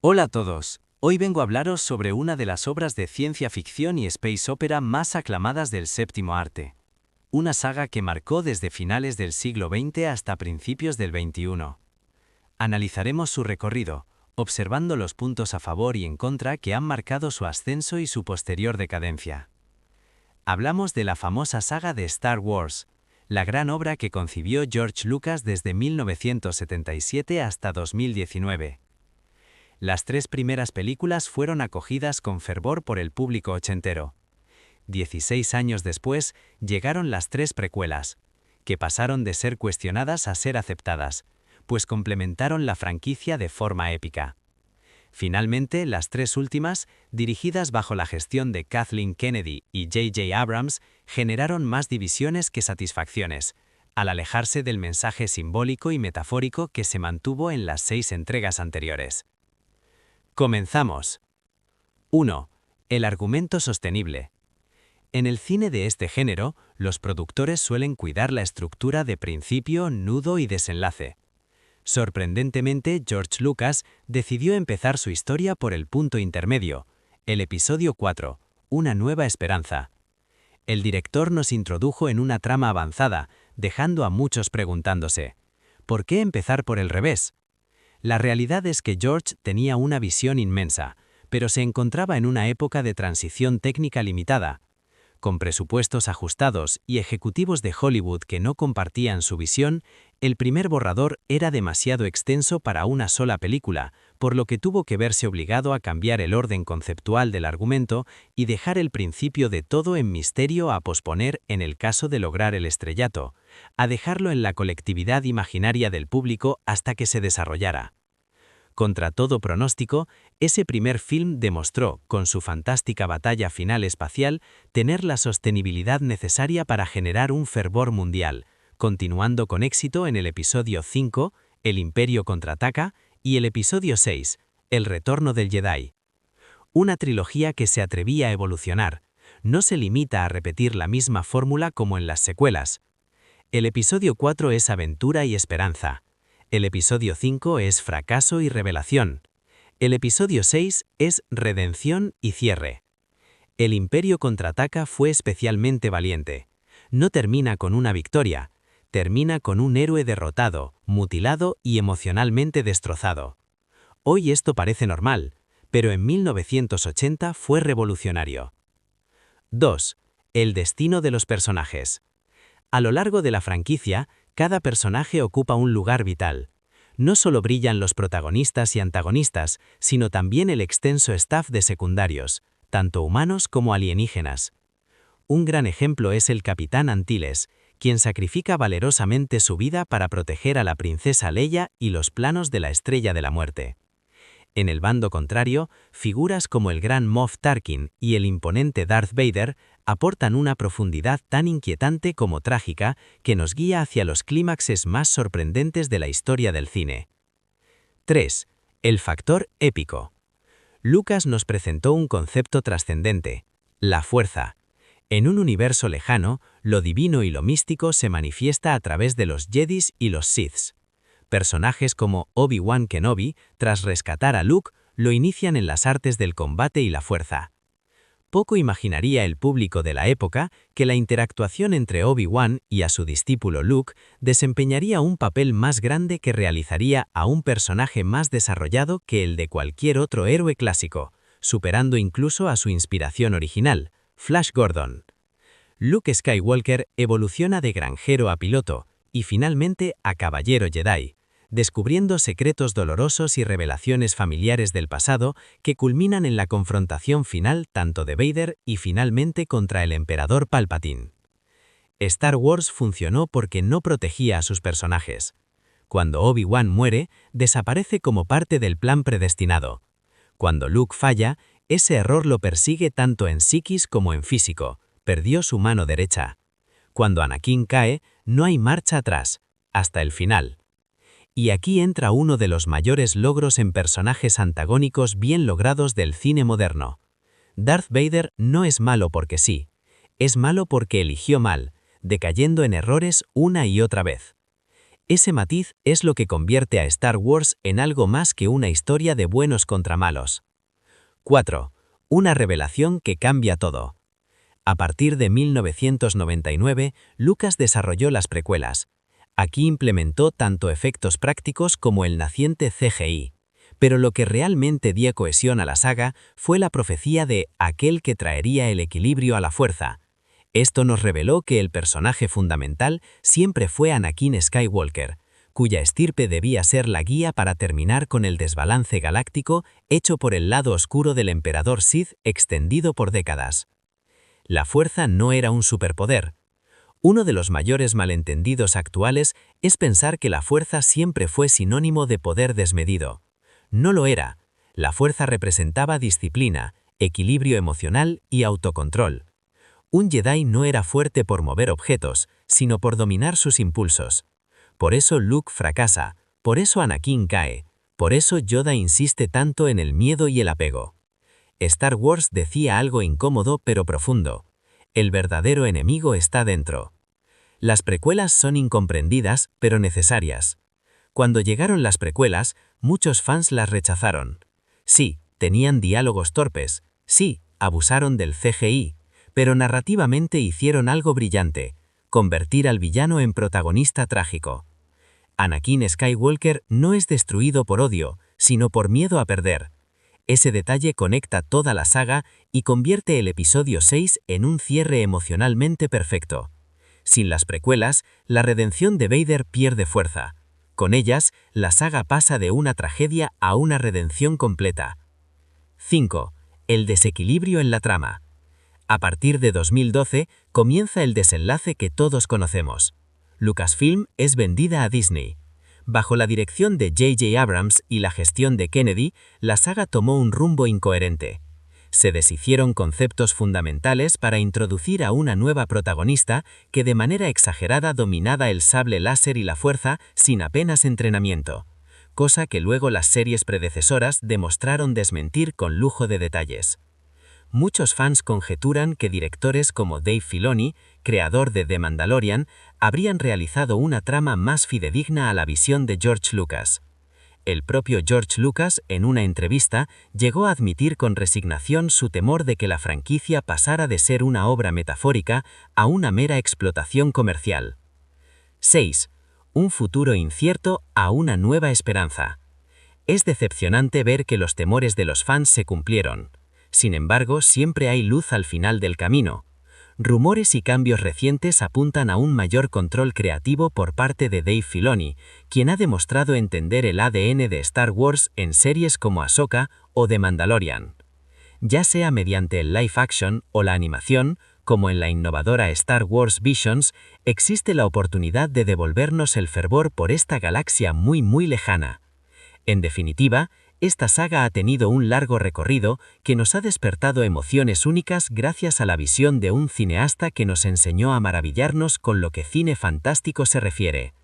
Hola a todos, hoy vengo a hablaros sobre una de las obras de ciencia ficción y space opera más aclamadas del séptimo arte. Una saga que marcó desde finales del siglo XX hasta principios del XXI. Analizaremos su recorrido, observando los puntos a favor y en contra que han marcado su ascenso y su posterior decadencia. Hablamos de la famosa saga de Star Wars, la gran obra que concibió George Lucas desde 1977 hasta 2019. Las tres primeras películas fueron acogidas con fervor por el público ochentero. 16 años después, llegaron las tres precuelas, que pasaron de ser cuestionadas a ser aceptadas, pues complementaron la franquicia de forma épica. Finalmente, las tres últimas, dirigidas bajo la gestión de Kathleen Kennedy y J.J. Abrams, generaron más divisiones que satisfacciones, al alejarse del mensaje simbólico y metafórico que se mantuvo en las 6 entregas anteriores. Comenzamos. 1. El argumento sostenible. En el cine de este género, los productores suelen cuidar la estructura de principio, nudo y desenlace. Sorprendentemente, George Lucas decidió empezar su historia por el punto intermedio, el episodio 4, Una nueva esperanza. El director nos introdujo en una trama avanzada, dejando a muchos preguntándose, ¿por qué empezar por el revés? La realidad es que George tenía una visión inmensa, pero se encontraba en una época de transición técnica limitada. Con presupuestos ajustados y ejecutivos de Hollywood que no compartían su visión, el primer borrador era demasiado extenso para una sola película, por lo que tuvo que verse obligado a cambiar el orden conceptual del argumento y dejar el principio de todo en misterio a posponer en el caso de lograr el estrellato, a dejarlo en la colectividad imaginaria del público hasta que se desarrollara. Contra todo pronóstico, ese primer film demostró, con su fantástica batalla final espacial, tener la sostenibilidad necesaria para generar un fervor mundial, continuando con éxito en el episodio 5, El Imperio contraataca, y el episodio 6, El Retorno del Jedi. Una trilogía que se atrevía a evolucionar, no se limita a repetir la misma fórmula como en las secuelas. El episodio 4 es aventura y esperanza. El episodio 5 es fracaso y revelación. El episodio 6 es redención y cierre. El Imperio contraataca fue especialmente valiente. No termina con una victoria, termina con un héroe derrotado, mutilado y emocionalmente destrozado. Hoy esto parece normal, pero en 1980 fue revolucionario. 2. El destino de los personajes. A lo largo de la franquicia, cada personaje ocupa un lugar vital. No solo brillan los protagonistas y antagonistas, sino también el extenso staff de secundarios, tanto humanos como alienígenas. Un gran ejemplo es el Capitán Antilles, quien sacrifica valerosamente su vida para proteger a la princesa Leia y los planos de la Estrella de la Muerte. En el bando contrario, figuras como el gran Moff Tarkin y el imponente Darth Vader aportan una profundidad tan inquietante como trágica que nos guía hacia los clímaxes más sorprendentes de la historia del cine. 3. El factor épico. Lucas nos presentó un concepto trascendente: la fuerza. En un universo lejano, lo divino y lo místico se manifiesta a través de los Jedis y los Siths. Personajes como Obi-Wan Kenobi, tras rescatar a Luke, lo inician en las artes del combate y la fuerza. Poco imaginaría el público de la época que la interactuación entre Obi-Wan y a su discípulo Luke desempeñaría un papel más grande que realizaría a un personaje más desarrollado que el de cualquier otro héroe clásico, superando incluso a su inspiración original, Flash Gordon. Luke Skywalker evoluciona de granjero a piloto y finalmente a caballero Jedi, descubriendo secretos dolorosos y revelaciones familiares del pasado que culminan en la confrontación final tanto de Vader y finalmente contra el emperador Palpatine. Star Wars funcionó porque no protegía a sus personajes. Cuando Obi-Wan muere, desaparece como parte del plan predestinado. Cuando Luke falla, ese error lo persigue tanto en psiquis como en físico, perdió su mano derecha. Cuando Anakin cae, no hay marcha atrás, hasta el final. Y aquí entra uno de los mayores logros en personajes antagónicos bien logrados del cine moderno. Darth Vader no es malo porque sí, es malo porque eligió mal, decayendo en errores una y otra vez. Ese matiz es lo que convierte a Star Wars en algo más que una historia de buenos contra malos. 4. Una revelación que cambia todo. A partir de 1999, Lucas desarrolló las precuelas. Aquí implementó tanto efectos prácticos como el naciente CGI. Pero lo que realmente dio cohesión a la saga fue la profecía de aquel que traería el equilibrio a la fuerza. Esto nos reveló que el personaje fundamental siempre fue Anakin Skywalker, cuya estirpe debía ser la guía para terminar con el desbalance galáctico hecho por el lado oscuro del emperador Sith extendido por décadas. La fuerza no era un superpoder. Uno de los mayores malentendidos actuales es pensar que la fuerza siempre fue sinónimo de poder desmedido. No lo era. La fuerza representaba disciplina, equilibrio emocional y autocontrol. Un Jedi no era fuerte por mover objetos, sino por dominar sus impulsos. Por eso Luke fracasa, por eso Anakin cae, por eso Yoda insiste tanto en el miedo y el apego. Star Wars decía algo incómodo pero profundo. El verdadero enemigo está dentro. Las precuelas son incomprendidas, pero necesarias. Cuando llegaron las precuelas, muchos fans las rechazaron. Sí, tenían diálogos torpes, sí, abusaron del CGI, pero narrativamente hicieron algo brillante, convertir al villano en protagonista trágico. Anakin Skywalker no es destruido por odio, sino por miedo a perder. Ese detalle conecta toda la saga y convierte el episodio 6 en un cierre emocionalmente perfecto. Sin las precuelas, la redención de Vader pierde fuerza. Con ellas, la saga pasa de una tragedia a una redención completa. 5. El desequilibrio en la trama. A partir de 2012, comienza el desenlace que todos conocemos. Lucasfilm es vendida a Disney. Bajo la dirección de J.J. Abrams y la gestión de Kennedy, la saga tomó un rumbo incoherente. Se deshicieron conceptos fundamentales para introducir a una nueva protagonista que de manera exagerada dominaba el sable láser y la fuerza sin apenas entrenamiento, cosa que luego las series predecesoras demostraron desmentir con lujo de detalles. Muchos fans conjeturan que directores como Dave Filoni, creador de The Mandalorian, habrían realizado una trama más fidedigna a la visión de George Lucas. El propio George Lucas, en una entrevista, llegó a admitir con resignación su temor de que la franquicia pasara de ser una obra metafórica a una mera explotación comercial. 6. Un futuro incierto a una nueva esperanza. Es decepcionante ver que los temores de los fans se cumplieron. Sin embargo, siempre hay luz al final del camino. Rumores y cambios recientes apuntan a un mayor control creativo por parte de Dave Filoni, quien ha demostrado entender el ADN de Star Wars en series como Ahsoka o The Mandalorian. Ya sea mediante el live action o la animación, como en la innovadora Star Wars Visions, existe la oportunidad de devolvernos el fervor por esta galaxia muy lejana. En definitiva, esta saga ha tenido un largo recorrido que nos ha despertado emociones únicas gracias a la visión de un cineasta que nos enseñó a maravillarnos con lo que cine fantástico se refiere.